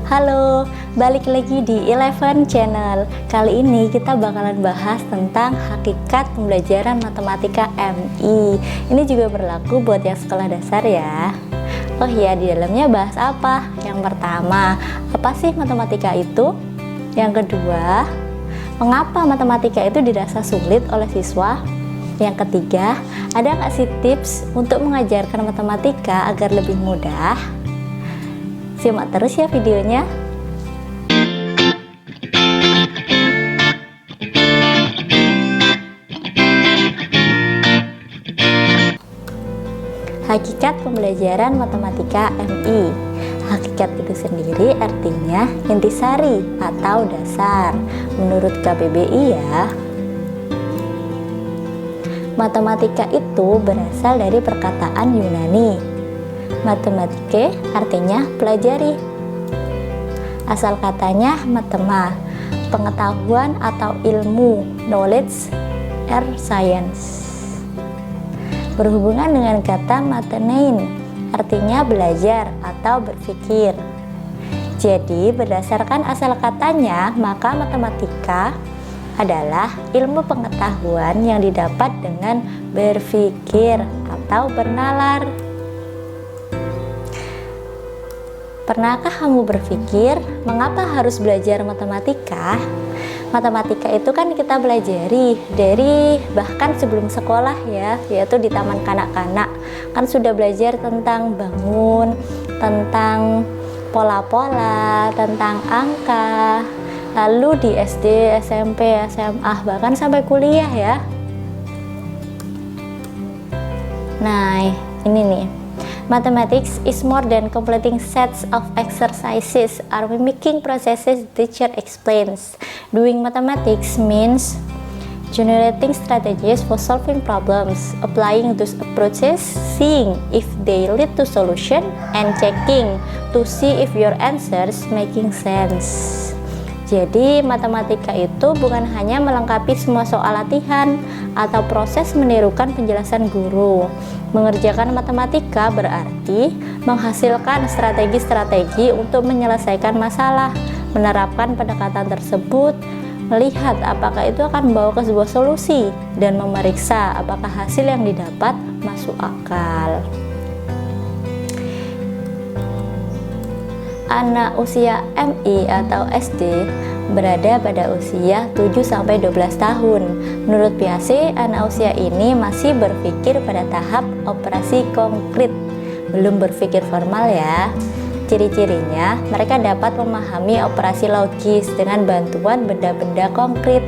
Halo, balik lagi di Eleven Channel. Kali ini kita bakalan bahas tentang hakikat pembelajaran matematika MI. Ini juga berlaku buat yang sekolah dasar ya. Oh iya, di dalamnya bahas apa? Yang pertama, apa sih matematika itu? Yang kedua, mengapa matematika itu dirasa sulit oleh siswa? Yang ketiga, ada nggak sih tips untuk mengajarkan matematika agar lebih mudah? Simak terus ya videonya. Hakikat pembelajaran matematika MI. Hakikat itu sendiri artinya intisari atau dasar. Menurut KBBI ya, matematika itu berasal dari perkataan Yunani. Matematike artinya pelajari. Asal katanya matema, pengetahuan atau ilmu, knowledge or science. Berhubungan dengan kata matenein, artinya belajar atau berpikir. Jadi berdasarkan asal katanya, maka matematika adalah ilmu pengetahuan yang didapat dengan berpikir atau bernalar. Pernahkah kamu berpikir mengapa harus belajar matematika? Matematika itu kan kita pelajari dari bahkan sebelum sekolah ya, yaitu di taman kanak-kanak. Kan sudah belajar tentang bangun, tentang pola-pola, tentang angka. Lalu di SD, SMP, SMA, bahkan sampai kuliah ya. Nah, ini nih. Mathematics is more than completing sets of exercises or mimicking processes the teacher explains. Doing mathematics means generating strategies for solving problems, applying those approaches, seeing if they lead to solution, and checking to see if your answers making sense. Jadi matematika itu bukan hanya melengkapi semua soal latihan atau proses menirukan penjelasan guru. Mengerjakan matematika berarti menghasilkan strategi-strategi untuk menyelesaikan masalah, menerapkan pendekatan tersebut, melihat apakah itu akan membawa ke sebuah solusi, dan memeriksa apakah hasil yang didapat masuk akal. Anak usia MI atau SD berada pada usia 7-12 tahun. Menurut Piaget, anak usia ini masih berpikir pada tahap operasi konkret, belum berpikir formal ya. Ciri-cirinya, mereka dapat memahami operasi logis dengan bantuan benda-benda konkret,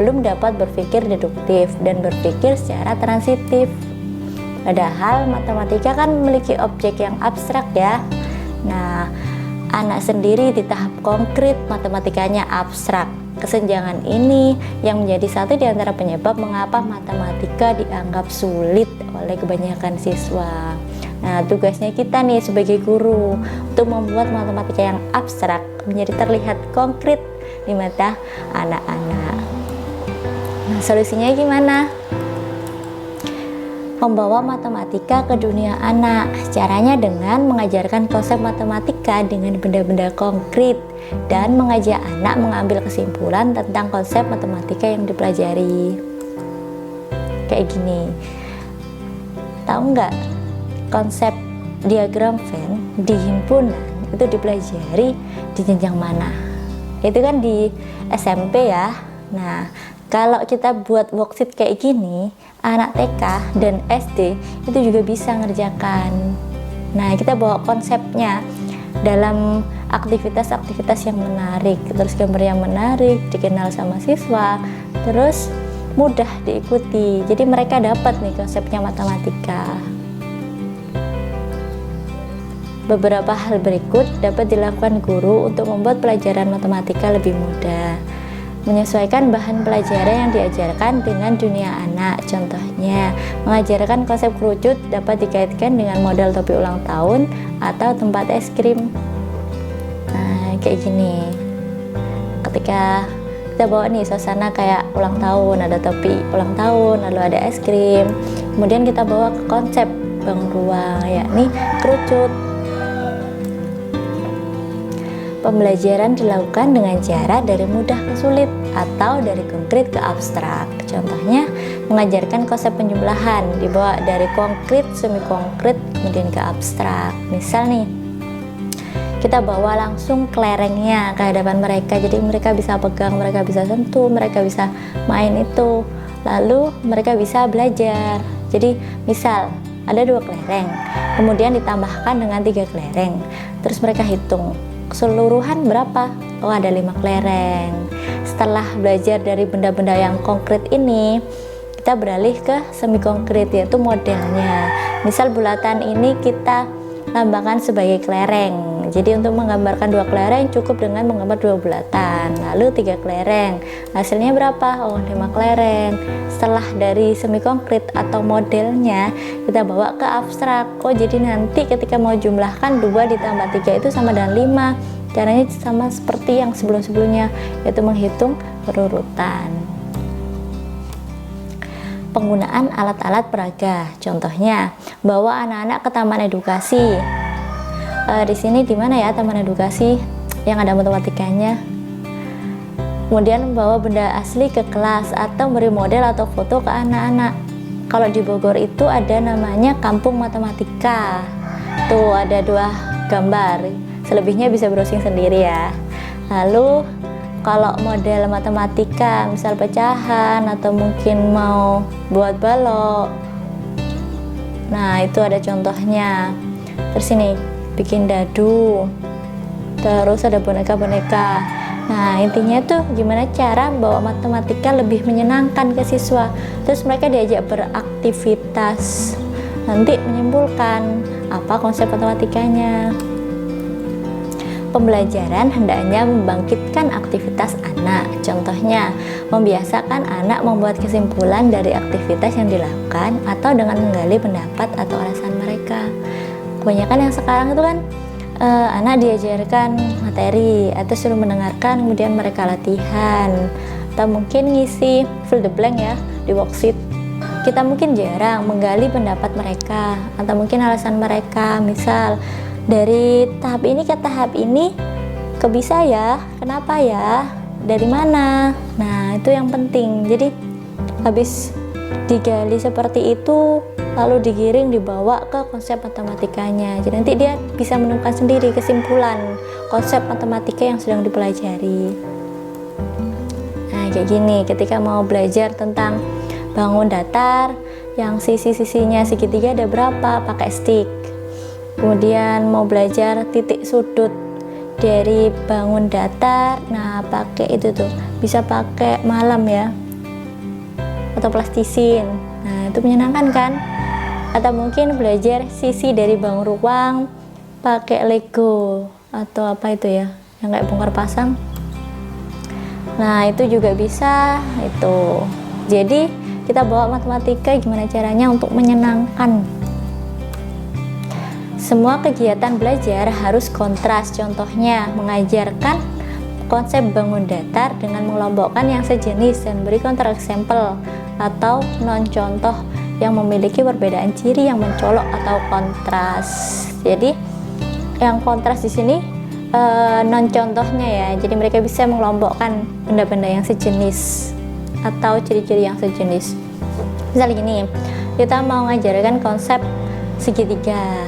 belum dapat berpikir deduktif dan berpikir secara transitif. Padahal matematika kan memiliki objek yang abstrak ya. Nah, anak sendiri di tahap konkret, matematikanya abstrak. Kesenjangan ini yang menjadi satu di antara penyebab mengapa matematika dianggap sulit oleh kebanyakan siswa. Nah, tugasnya kita nih sebagai guru untuk membuat matematika yang abstrak menjadi terlihat konkret di mata anak-anak. Nah, solusinya gimana? Membawa matematika ke dunia anak. Caranya dengan mengajarkan konsep matematika dengan benda-benda konkret dan mengajak anak mengambil kesimpulan tentang konsep matematika yang dipelajari. Kayak gini. Tahu nggak konsep diagram Venn di himpunan itu dipelajari di jenjang mana? Itu kan di SMP ya. Nah, kalau kita buat worksheet kayak gini, anak TK dan SD itu juga bisa ngerjakan. Nah, kita bawa konsepnya dalam aktivitas-aktivitas yang menarik, terus gambar yang menarik, dikenal sama siswa, terus mudah diikuti. Jadi mereka dapat nih konsepnya matematika. Beberapa hal berikut dapat dilakukan guru untuk membuat pelajaran matematika lebih mudah. Menyesuaikan bahan pelajaran yang diajarkan dengan dunia anak. Contohnya, mengajarkan konsep kerucut dapat dikaitkan dengan model topi ulang tahun atau tempat es krim. Nah, kayak gini. Ketika kita bawa nih suasana kayak ulang tahun, ada topi ulang tahun, lalu ada es krim. Kemudian kita bawa ke konsep bangun ruang, yakni kerucut. Pembelajaran dilakukan dengan cara dari mudah ke sulit atau dari konkret ke abstrak. Contohnya, mengajarkan konsep penjumlahan dibawa dari konkret, semi konkret, kemudian ke abstrak. Misal nih, kita bawa langsung kelerengnya ke hadapan mereka, jadi mereka bisa pegang, mereka bisa sentuh, mereka bisa main itu, lalu mereka bisa belajar. Jadi misal ada 2 kelereng, kemudian ditambahkan dengan 3 kelereng, terus mereka hitung keseluruhan berapa. Oh, ada 5 kelereng. Setelah belajar dari benda-benda yang konkret ini, kita beralih ke semi konkret, yaitu modelnya. Misal bulatan ini kita lambangkan sebagai kelereng. Jadi untuk menggambarkan 2 kelereng cukup dengan menggambar 2 bulatan. Lalu 3 kelereng. Hasilnya berapa? Oh, 5 kelereng. Setelah dari semi konkret atau modelnya, kita bawa ke abstrak. Oh, jadi nanti ketika mau jumlahkan 2 ditambah 3 itu sama dengan 5. Caranya sama seperti yang sebelum-sebelumnya, yaitu menghitung berurutan. Penggunaan alat-alat peraga. Contohnya, bawa anak-anak ke taman edukasi. Di sini di mana ya taman edukasi yang ada matematikanya? Kemudian bawa benda asli ke kelas atau beri model atau foto ke anak-anak. Kalau di Bogor itu ada namanya Kampung Matematika. Tuh ada 2 gambar. Selebihnya bisa browsing sendiri ya. Lalu kalau model matematika, misal pecahan atau mungkin mau buat balok, nah itu ada contohnya. Terus ini bikin dadu, terus ada boneka-boneka. Nah intinya tuh gimana cara bawa matematika lebih menyenangkan ke siswa. Terus mereka diajak beraktivitas, nanti menyimpulkan apa konsep matematikanya. Pembelajaran hendaknya membangkitkan aktivitas anak. Contohnya, membiasakan anak membuat kesimpulan dari aktivitas yang dilakukan atau dengan menggali pendapat atau alasan mereka. Kebanyakan yang sekarang itu kan anak diajarkan materi atau suruh mendengarkan, kemudian mereka latihan atau mungkin ngisi fill the blank ya di worksheet. Kita mungkin jarang menggali pendapat mereka atau mungkin alasan mereka. Misal dari tahap ini ke tahap ini kok bisa ya, kenapa ya, dari mana. Nah itu yang penting. Jadi habis digali seperti itu lalu digiring dibawa ke konsep matematikanya. Jadi nanti dia bisa menemukan sendiri kesimpulan konsep matematika yang sedang dipelajari. Nah kayak gini, ketika mau belajar tentang bangun datar yang sisi-sisinya segitiga ada berapa, pakai stick. Kemudian mau belajar titik sudut dari bangun datar, nah pakai itu tuh, bisa pakai malam ya, atau plastisin. Nah itu menyenangkan kan? Atau mungkin belajar sisi dari bangun ruang pakai Lego atau apa itu ya, yang kayak bongkar pasang. Nah itu juga bisa itu. Jadi kita bawa matematika gimana caranya untuk menyenangkan. Semua kegiatan belajar harus kontras. Contohnya, mengajarkan konsep bangun datar dengan mengelompokkan yang sejenis dan beri counter example atau non contoh yang memiliki perbedaan ciri yang mencolok atau kontras. Jadi, yang kontras di sini non contohnya ya. Jadi mereka bisa mengelompokkan benda-benda yang sejenis atau ciri-ciri yang sejenis. Misalnya gini, kita mau mengajarkan konsep segitiga.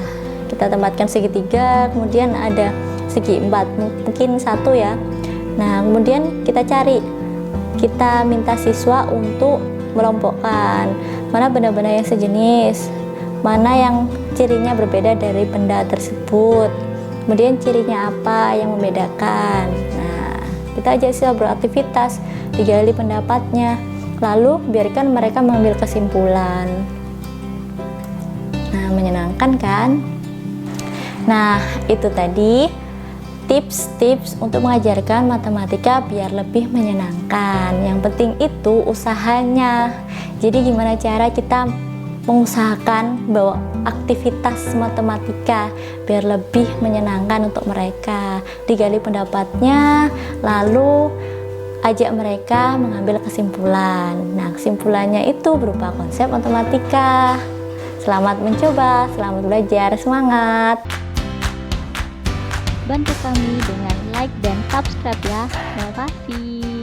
Kita tempatkan segitiga, kemudian ada segi 4, mungkin 1 ya. Nah kemudian kita minta siswa untuk melompokkan mana benda-benda yang sejenis, mana yang cirinya berbeda dari benda tersebut, kemudian cirinya apa yang membedakan. Nah kita ajak siswa beraktivitas, digali pendapatnya, lalu biarkan mereka mengambil kesimpulan. Nah menyenangkan kan? Nah, itu tadi tips-tips untuk mengajarkan matematika biar lebih menyenangkan. Yang penting itu usahanya. Jadi gimana cara kita mengusahakan bahwa aktivitas matematika biar lebih menyenangkan untuk mereka. Digali pendapatnya, lalu ajak mereka mengambil kesimpulan. Nah, kesimpulannya itu berupa konsep matematika. Selamat mencoba, selamat belajar, semangat! Bantu kami dengan like subscribe ya. Terima kasih.